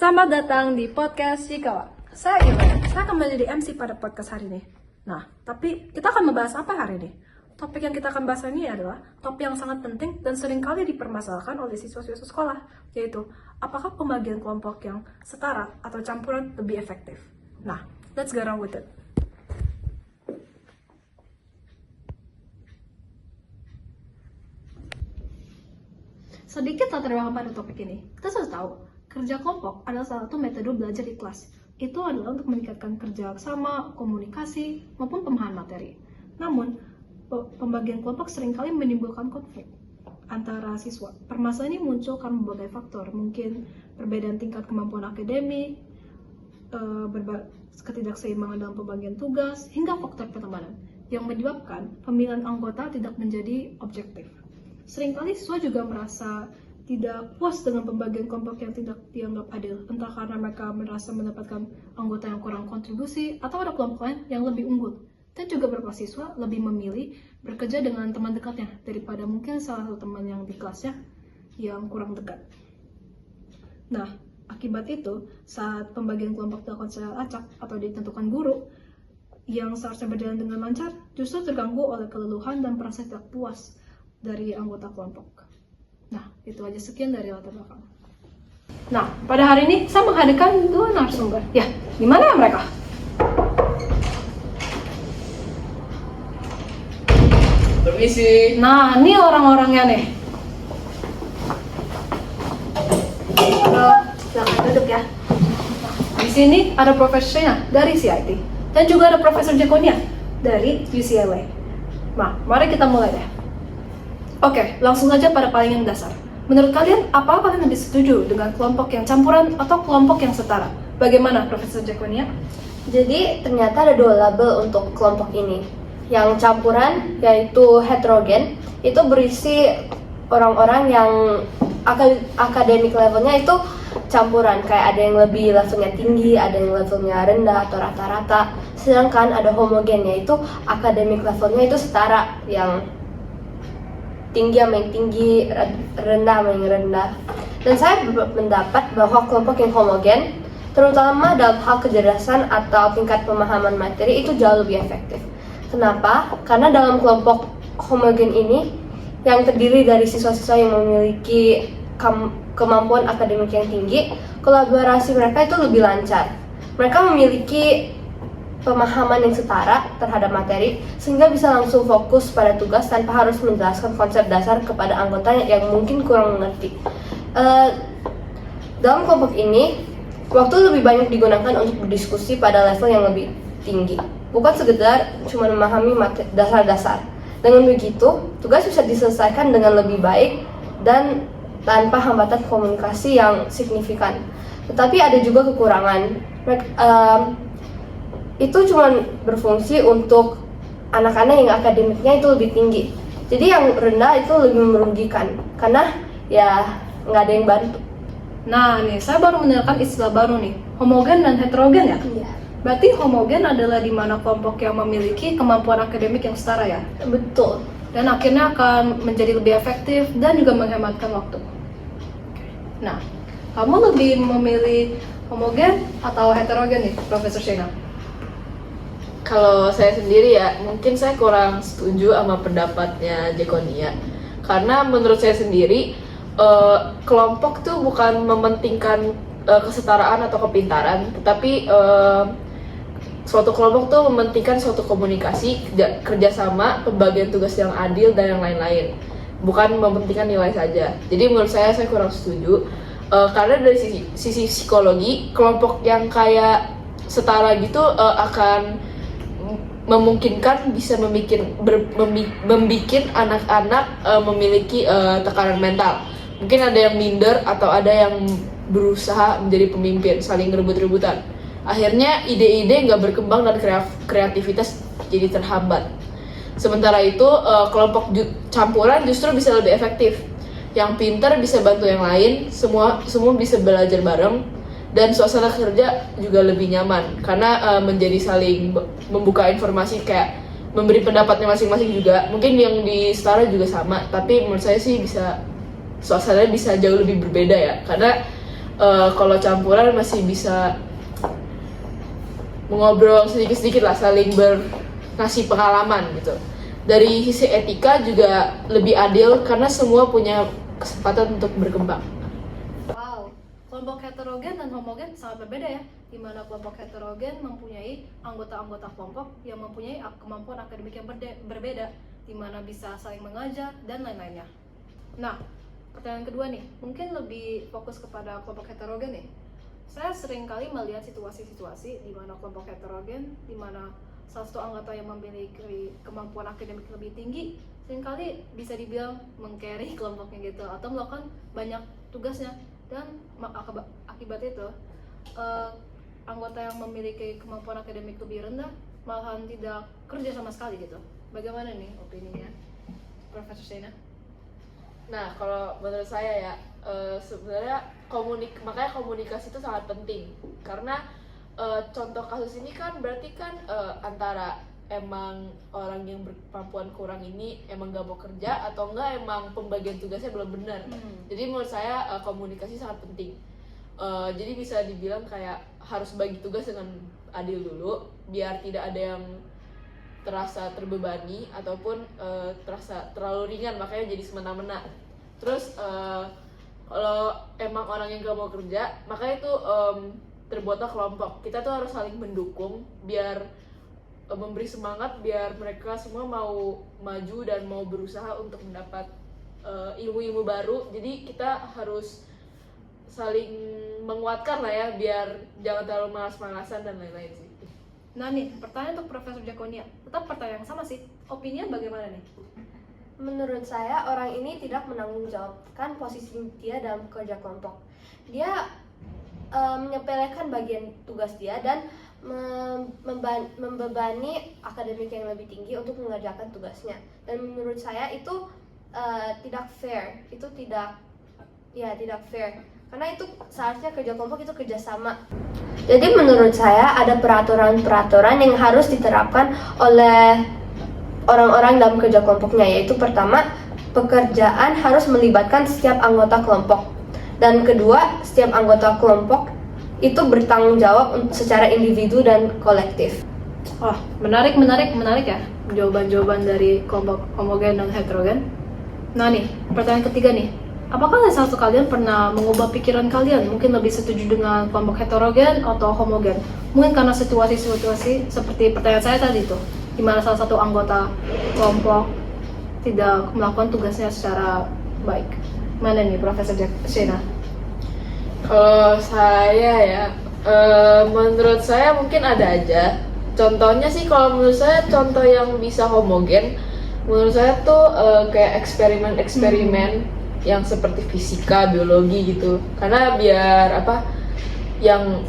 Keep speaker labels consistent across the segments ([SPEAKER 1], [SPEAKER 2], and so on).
[SPEAKER 1] Selamat datang di podcast Shikawa. Saya Iwan, saya akan menjadi MC pada podcast hari ini. Nah, tapi kita akan membahas apa hari ini? Topik yang kita akan bahas hari ini adalah topik yang sangat penting dan seringkali dipermasalahkan oleh siswa-siswa sekolah, yaitu apakah pembagian kelompok yang setara atau campuran lebih efektif? Nah, let's get on with it. Sedikit latar belakang pada topik ini. Kita sudah tahu, kerja kelompok adalah salah satu metode belajar di kelas. Itu adalah untuk meningkatkan kerja sama, komunikasi, maupun pemahaman materi. Namun, pembagian kelompok seringkali menimbulkan konflik antara siswa. Permasalahan ini muncul karena berbagai faktor, mungkin perbedaan tingkat kemampuan akademik, ketidakseimbangan dalam pembagian tugas, hingga faktor pertemanan, yang menyebabkan pemilihan anggota tidak menjadi objektif. Seringkali siswa juga merasa tidak puas dengan pembagian kelompok yang tidak dianggap adil, entah karena mereka merasa mendapatkan anggota yang kurang kontribusi atau ada kelompok lain yang lebih unggul. Dan juga beberapa siswa lebih memilih bekerja dengan teman dekatnya daripada mungkin salah satu teman yang di kelasnya yang kurang dekat. Nah, akibat itu, saat pembagian kelompok dilakukan secara acak atau ditentukan guru, yang seharusnya berjalan dengan lancar, justru terganggu oleh kelelahan dan perasaan tidak puas dari anggota kelompok. Nah, itu aja sekian dari latar belakang. Nah, pada hari ini saya menghadirkan dua narasumber. Ya, gimana ya mereka?
[SPEAKER 2] Permisi.
[SPEAKER 1] Nah, ini orang-orangnya nih. Silakan duduk ya. Di sini ada Profesor Shena dari CIT dan juga ada Profesor Jaconia dari UCLA. Nah, mari kita mulai deh. Oke, langsung saja pada paling yang dasar. Menurut kalian, apa kalian lebih setuju dengan kelompok yang campuran atau kelompok yang setara? Bagaimana, Profesor Jaconia?
[SPEAKER 3] Jadi ternyata ada dua label untuk kelompok ini. Yang campuran, yaitu heterogen, itu berisi orang-orang yang akademik levelnya itu campuran. Kayak ada yang lebih levelnya tinggi, ada yang levelnya rendah atau rata-rata. Sedangkan ada homogen, yaitu akademik levelnya itu setara, yang tinggi sama yang tinggi, rendah sama yang rendah. Dan saya berpendapat bahwa kelompok yang homogen, terutama dalam hal kecerdasan atau tingkat pemahaman materi, itu jauh lebih efektif. Kenapa? Karena dalam kelompok homogen ini, yang terdiri dari siswa-siswa yang memiliki kemampuan akademik yang tinggi, kolaborasi mereka itu lebih lancar. Mereka memiliki pemahaman yang setara terhadap materi, sehingga bisa langsung fokus pada tugas tanpa harus menjelaskan konsep dasar kepada anggota yang mungkin kurang mengerti. Dalam kelompok ini, waktu lebih banyak digunakan untuk berdiskusi pada level yang lebih tinggi, bukan sekedar cuma memahami dasar-dasar. Dengan begitu, tugas bisa diselesaikan dengan lebih baik dan tanpa hambatan komunikasi yang signifikan. Tetapi ada juga kekurangan. Itu cuma berfungsi untuk anak-anak yang akademiknya itu lebih tinggi. Jadi yang rendah itu lebih merugikan, karena ya nggak ada yang bantu.
[SPEAKER 1] Nah, nih saya baru mendengarkan istilah baru nih, homogen dan heterogen ya?
[SPEAKER 3] Iya.
[SPEAKER 1] Berarti homogen adalah di mana kelompok yang memiliki kemampuan akademik yang setara ya?
[SPEAKER 3] Betul.
[SPEAKER 1] Dan akhirnya akan menjadi lebih efektif dan juga menghematkan waktu. Nah, kamu lebih memilih homogen atau heterogen nih, Profesor Shena?
[SPEAKER 2] Kalau saya sendiri ya, mungkin saya kurang setuju sama pendapatnya Jaconia. Karena menurut saya sendiri, kelompok tuh bukan mementingkan kesetaraan atau kepintaran, tetapi suatu kelompok tuh mementingkan suatu komunikasi, kerjasama, pembagian tugas yang adil, dan yang lain-lain. Bukan mementingkan nilai saja. Jadi menurut saya kurang setuju. Karena dari sisi psikologi, kelompok yang kayak setara gitu akan memungkinkan bisa membuat anak-anak memiliki tekanan mental. Mungkin ada yang minder atau ada yang berusaha menjadi pemimpin, saling rebut-rebutan. Akhirnya ide-ide nggak berkembang dan kreativitas jadi terhambat. Sementara itu kelompok campuran justru bisa lebih efektif. Yang pintar bisa bantu yang lain, semua bisa belajar bareng. Dan suasana kerja juga lebih nyaman karena menjadi saling membuka informasi, kayak memberi pendapatnya masing-masing juga. Mungkin yang di setara juga sama, tapi menurut saya sih suasananya bisa jauh lebih berbeda ya, karena Kalau campuran masih bisa mengobrol sedikit-sedikit lah, saling ngasih pengalaman gitu. Dari sisi etika juga lebih adil karena semua punya kesempatan untuk berkembang.
[SPEAKER 1] Wow, kelompok heterogen dan homogen sangat berbeda ya, di mana kelompok heterogen mempunyai anggota-anggota kelompok yang mempunyai kemampuan akademik yang berbeda, di mana bisa saling mengajar dan lain-lainnya. Nah, pertanyaan kedua nih, mungkin lebih fokus kepada kelompok heterogen nih. Saya sering kali melihat situasi-situasi di mana kelompok heterogen, di mana salah satu anggota yang memiliki kemampuan akademik lebih tinggi, seringkali bisa dibilang meng-carry kelompoknya gitu, atau melakukan banyak tugasnya, dan akibat itu anggota yang memiliki kemampuan akademik lebih rendah malahan tidak kerja sama sekali gitu. Bagaimana nih opininya Profesor Shena?
[SPEAKER 2] Nah, kalau menurut saya ya, sebenarnya makanya komunikasi itu sangat penting. Karena contoh kasus ini kan berarti kan antara emang orang yang berkemampuan kurang ini emang gak mau kerja, atau enggak emang pembagian tugasnya belum benar. Jadi menurut saya komunikasi sangat penting. Jadi bisa dibilang kayak harus bagi tugas dengan adil dulu, biar tidak ada yang terasa terbebani ataupun terasa terlalu ringan, makanya jadi semena-mena. Terus kalau emang orang yang gak mau kerja, makanya itu terbuatlah kelompok. Kita tuh harus saling mendukung biar memberi semangat, biar mereka semua mau maju dan mau berusaha untuk mendapat ilmu-ilmu baru. Jadi kita harus saling menguatkan lah ya, biar jangan terlalu malas-malasan dan lain-lain sih.
[SPEAKER 1] Nah nih, pertanyaan untuk Profesor Jaconia, tetap pertanyaan yang sama sih, opininya bagaimana nih?
[SPEAKER 3] Menurut saya, orang ini tidak menanggungjawabkan posisi dia dalam kerja kelompok. Dia menyepelekan bagian tugas dia dan membebani akademik yang lebih tinggi untuk mengerjakan tugasnya. Dan menurut saya itu tidak fair. Itu tidak fair. Karena itu seharusnya kerja kelompok itu kerjasama. Jadi menurut saya ada peraturan-peraturan yang harus diterapkan oleh orang-orang dalam kerja kelompoknya, yaitu pertama, pekerjaan harus melibatkan setiap anggota kelompok. Dan kedua, setiap anggota kelompok itu bertanggung jawab secara individu dan kolektif.
[SPEAKER 1] Wah, menarik ya jawaban-jawaban dari kelompok homogen dan heterogen. Nah nih, pertanyaan ketiga nih. Apakah salah satu kalian pernah mengubah pikiran kalian? Mungkin lebih setuju dengan kelompok heterogen atau homogen? Mungkin karena situasi-situasi seperti pertanyaan saya tadi tuh, di mana salah satu anggota kelompok tidak melakukan tugasnya secara baik. Mana nih Profesor Shena?
[SPEAKER 2] Kalau saya ya, menurut saya mungkin ada aja. Contohnya sih kalau menurut saya contoh yang bisa homogen, menurut saya tuh kayak eksperimen-eksperimen yang seperti fisika, biologi gitu. Karena biar yang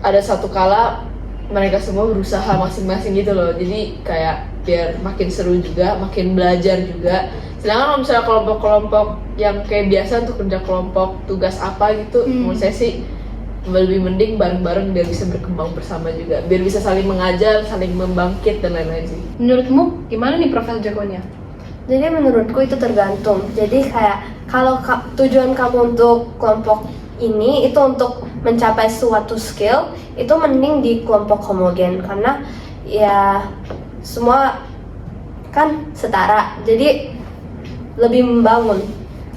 [SPEAKER 2] ada satu kala mereka semua berusaha masing-masing gitu loh. Jadi kayak biar makin seru juga, makin belajar juga. Sedangkan kalau misalnya kelompok-kelompok yang kayak biasa untuk kerja kelompok tugas apa gitu, menurut saya sih lebih mending bareng-bareng biar bisa berkembang bersama juga, biar bisa saling mengajar, saling membangkit dan lain-lain sih.
[SPEAKER 1] Menurutmu gimana nih Profesor Jaconia?
[SPEAKER 3] Jadi menurutku itu tergantung. Jadi kayak kalau tujuan kamu untuk kelompok ini itu untuk mencapai suatu skill, itu mending di kelompok homogen karena ya semua kan setara. Jadi lebih membangun.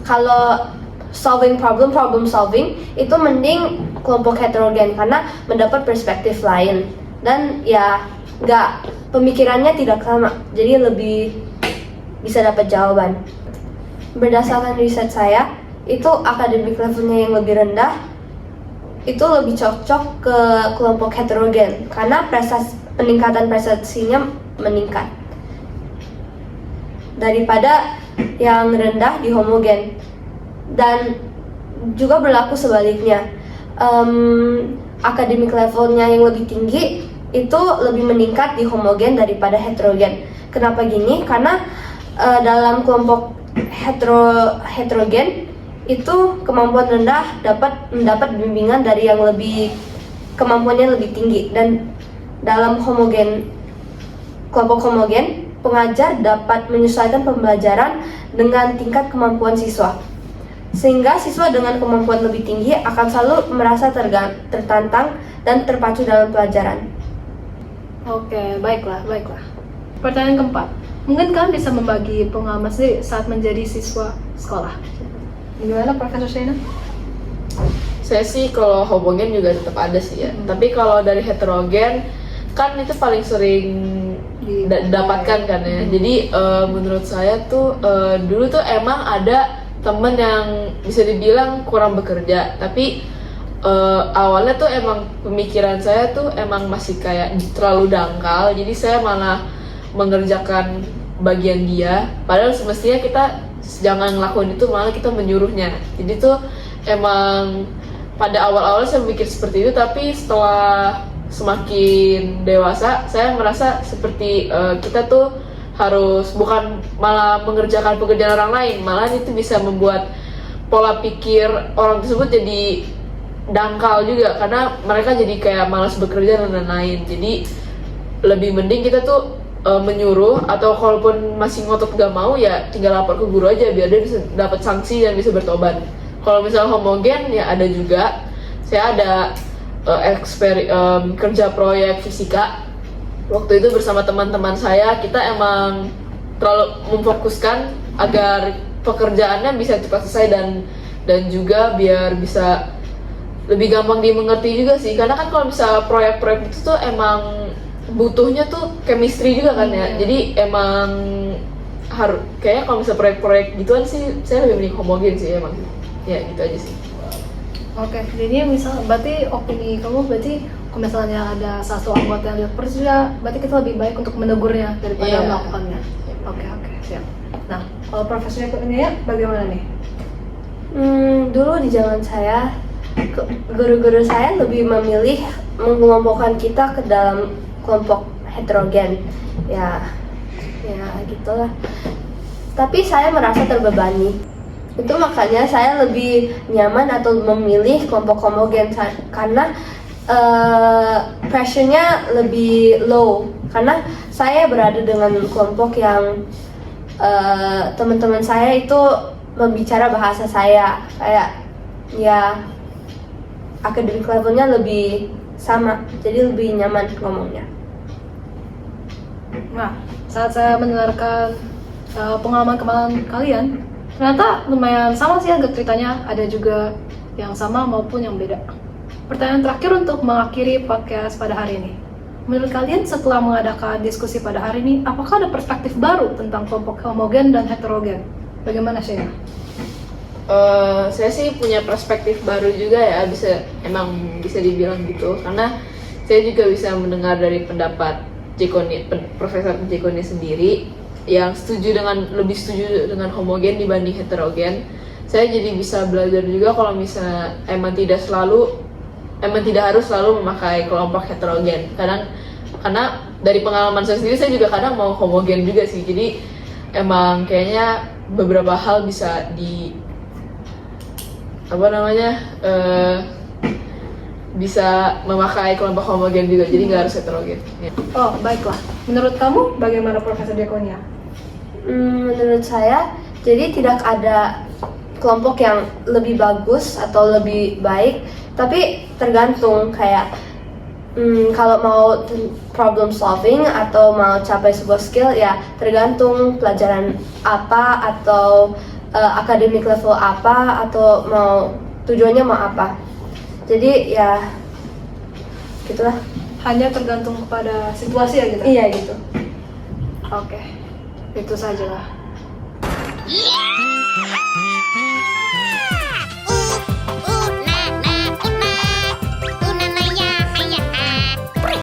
[SPEAKER 3] Kalau problem solving itu mending kelompok heterogen karena mendapat perspektif lain dan ya pemikirannya tidak sama, jadi lebih bisa dapat jawaban. Berdasarkan riset saya, itu akademik levelnya yang lebih rendah itu lebih cocok ke kelompok heterogen karena peningkatan prestasinya meningkat daripada yang rendah di homogen. Dan juga berlaku sebaliknya, akademik levelnya yang lebih tinggi itu lebih meningkat di homogen daripada heterogen. Kenapa gini? Karena dalam kelompok heterogen itu kemampuan rendah dapat mendapat bimbingan dari yang lebih kemampuannya lebih tinggi, dan dalam kelompok homogen pengajar dapat menyesuaikan pembelajaran dengan tingkat kemampuan siswa. Sehingga siswa dengan kemampuan lebih tinggi akan selalu merasa tertantang dan terpacu dalam pelajaran.
[SPEAKER 1] Oke, baiklah. Pertanyaan keempat, mungkin kalian bisa membagi pengalaman sendiri saat menjadi siswa sekolah. Gimana Profesor Shena?
[SPEAKER 2] Saya sih kalau homogen juga tetap ada sih ya. Tapi kalau dari heterogen kan itu paling sering didapatkan kan ya. Jadi menurut saya tuh dulu tuh emang ada temen yang bisa dibilang kurang bekerja, tapi awalnya tuh emang pemikiran saya tuh emang masih kayak terlalu dangkal, jadi saya malah mengerjakan bagian dia, padahal semestinya kita jangan ngelakuin itu, malah kita menyuruhnya. Jadi tuh emang pada awal-awal saya mikir seperti itu, tapi setelah semakin dewasa saya merasa seperti kita tuh harus bukan malah mengerjakan pekerjaan orang lain, malah itu bisa membuat pola pikir orang tersebut jadi dangkal juga, karena mereka jadi kayak malas bekerja dan lain-lain. Jadi lebih mending kita tuh menyuruh, atau kalaupun masih ngotot gak mau ya tinggal lapor ke guru aja biar dia bisa dapat sanksi dan bisa bertobat. Kalau misalnya homogen ya ada juga, saya ada kerja proyek fisika waktu itu bersama teman-teman saya. Kita emang terlalu memfokuskan agar pekerjaannya bisa cepat selesai dan juga biar bisa lebih gampang dimengerti juga sih, karena kan kalau misalnya proyek-proyek itu tuh emang butuhnya tuh chemistry juga kan ya. Jadi emang harus kayaknya kalau misalnya proyek-proyek gituan sih saya lebih milih homogen sih emang. Ya gitu aja sih.
[SPEAKER 1] Oke, jadi berarti opini kamu berarti kalau misalnya ada satu anggota yang bekerja, berarti kita lebih baik untuk menegurnya daripada melakukannya. Oke, siap. Nah, kalau Profesor ini ya bagaimana nih?
[SPEAKER 3] Dulu di zaman saya, guru-guru saya lebih memilih mengelompokkan kita ke dalam kelompok heterogen. Ya gitulah. Tapi saya merasa terbebani. Itu makanya saya lebih nyaman atau memilih kelompok homogen karena pressure-nya lebih low, karena saya berada dengan kelompok yang teman-teman saya itu membicara bahasa saya, kayak ya akademik levelnya lebih sama, jadi lebih nyaman ngomongnya.
[SPEAKER 1] Nah, saat saya mendengarkan pengalaman kalian, ternyata lumayan sama sih agak ceritanya, ada juga yang sama maupun yang beda. Pertanyaan terakhir untuk mengakhiri podcast pada hari ini. Menurut kalian setelah mengadakan diskusi pada hari ini, apakah ada perspektif baru tentang kelompok homogen dan heterogen? Bagaimana Shena?
[SPEAKER 2] Saya sih punya perspektif baru juga ya, emang bisa dibilang gitu, karena saya juga bisa mendengar dari pendapat Profesor Jekoni sendiri yang lebih setuju dengan homogen dibanding heterogen. Saya jadi bisa belajar juga kalau misalnya emang tidak harus selalu memakai kelompok heterogen. Karena dari pengalaman saya sendiri, saya juga kadang mau homogen juga sih. Jadi emang kayaknya beberapa hal bisa bisa memakai kelompok homogen juga, jadi nggak harus heterogen. Ya.
[SPEAKER 1] Oh, baiklah. Menurut kamu bagaimana Profesor Diakonia?
[SPEAKER 3] Menurut saya, jadi tidak ada kelompok yang lebih bagus atau lebih baik, tapi tergantung kayak kalau mau problem solving atau mau capai sebuah skill ya tergantung pelajaran apa atau akademik level apa atau tujuannya mau apa. Jadi ya gitulah.
[SPEAKER 1] Hanya tergantung kepada situasi ya gitu?
[SPEAKER 3] Iya gitu.
[SPEAKER 1] Oke, itu sajalah.